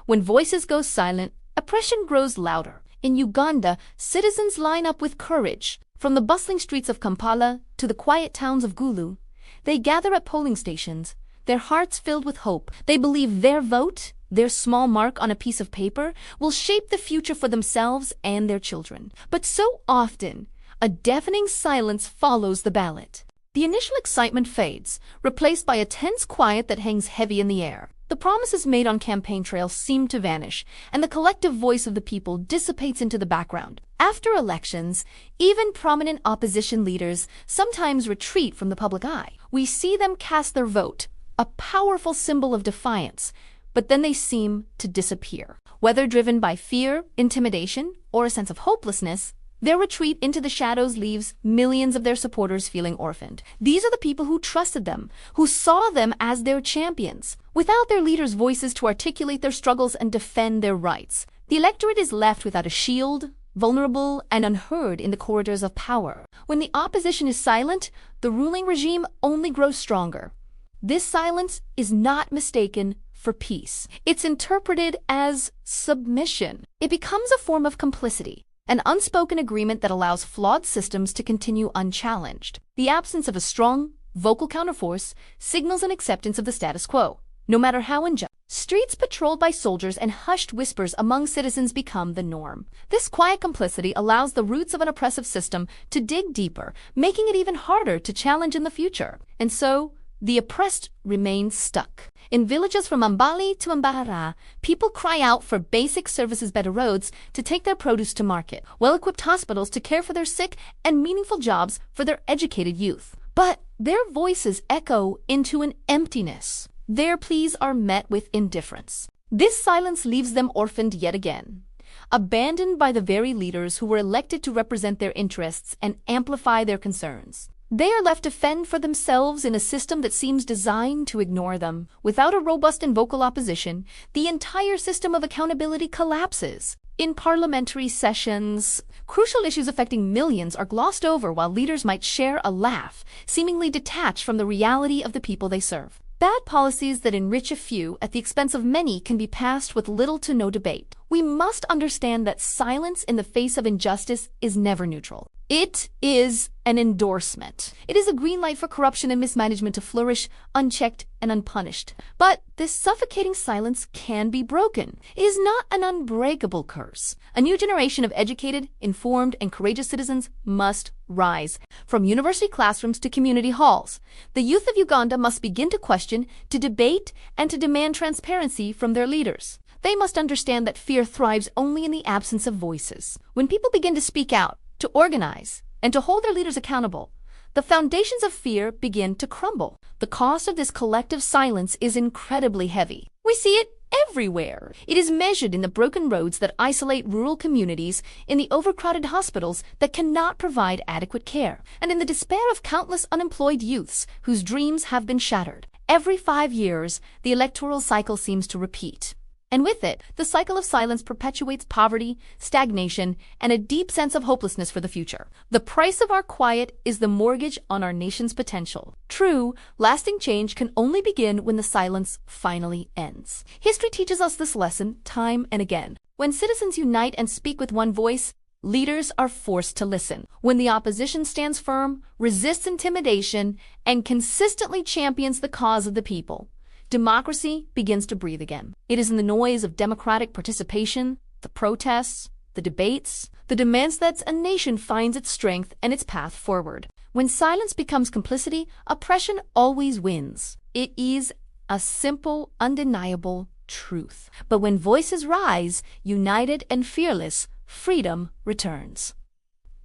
When voices go silent, oppression grows louder. In Uganda, citizens line up with courage. From the bustling streets of Kampala to the quiet towns of Gulu, they gather at polling stations, their hearts filled with hope. They believe their vote, their small mark on a piece of paper, will shape the future for themselves and their children. But so often, a deafening silence follows the ballot. The initial excitement fades, replaced by a tense quiet that hangs heavy in the air. The promises made on campaign trails seem to vanish, and the collective voice of the people dissipates into the background. After elections, even prominent opposition leaders sometimes retreat from the public eye. We see them cast their vote, a powerful symbol of defiance, but then they seem to disappear. Whether driven by fear, intimidation, or a sense of hopelessness, their retreat into the shadows leaves millions of their supporters feeling orphaned. These are the people who trusted them, who saw them as their champions. Without their leaders' voices to articulate their struggles and defend their rights, the electorate is left without a shield, vulnerable and unheard in the corridors of power. When the opposition is silent, the ruling regime only grows stronger. This silence is not mistaken for peace. It's interpreted as submission. It becomes a form of complicity, an unspoken agreement that allows flawed systems to continue unchallenged. The absence of a strong, vocal counterforce signals an acceptance of the status quo, no matter how unjust. Streets patrolled by soldiers and hushed whispers among citizens become the norm. This quiet complicity allows the roots of an oppressive system to dig deeper, making it even harder to challenge in the future. And so, the oppressed remain stuck. In villages from Mbali to Mbahara, people cry out for basic services, better roads to take their produce to market, well-equipped hospitals to care for their sick, and meaningful jobs for their educated youth. But their voices echo into an emptiness. Their pleas are met with indifference. This silence leaves them orphaned yet again, abandoned by the very leaders who were elected to represent their interests and amplify their concerns. They are left to fend for themselves in a system that seems designed to ignore them. Without a robust and vocal opposition, the entire system of accountability collapses. In parliamentary sessions, crucial issues affecting millions are glossed over while leaders might share a laugh, seemingly detached from the reality of the people they serve. Bad policies that enrich a few at the expense of many can be passed with little to no debate. We must understand that silence in the face of injustice is never neutral. It is an endorsement. It is a green light for corruption and mismanagement to flourish unchecked and unpunished. But this suffocating silence can be broken. It is not an unbreakable curse. A new generation of educated, informed, and courageous citizens must rise. From university classrooms to community halls, the youth of Uganda must begin to question, to debate, and to demand transparency from their leaders. They must understand that fear thrives only in the absence of voices. When people begin to speak out, to organize, and to hold their leaders accountable, the foundations of fear begin to crumble. The cost of this collective silence is incredibly heavy. We see it everywhere. It is measured in the broken roads that isolate rural communities, in the overcrowded hospitals that cannot provide adequate care, and in the despair of countless unemployed youths whose dreams have been shattered. Every 5 years, the electoral cycle seems to repeat. And with it, the cycle of silence perpetuates poverty, stagnation, and a deep sense of hopelessness for the future. The price of our quiet is the mortgage on our nation's potential. True, lasting change can only begin when the silence finally ends. History teaches us this lesson time and again. When citizens unite and speak with one voice, leaders are forced to listen. When the opposition stands firm, resists intimidation, and consistently champions the cause of the people, democracy begins to breathe again. It is in the noise of democratic participation, the protests, the debates, the demands that a nation finds its strength and its path forward. When silence becomes complicity, oppression always wins. It is a simple, undeniable truth. But when voices rise, united and fearless, freedom returns.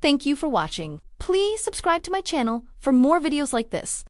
Thank you for watching. Please subscribe to my channel for more videos like this.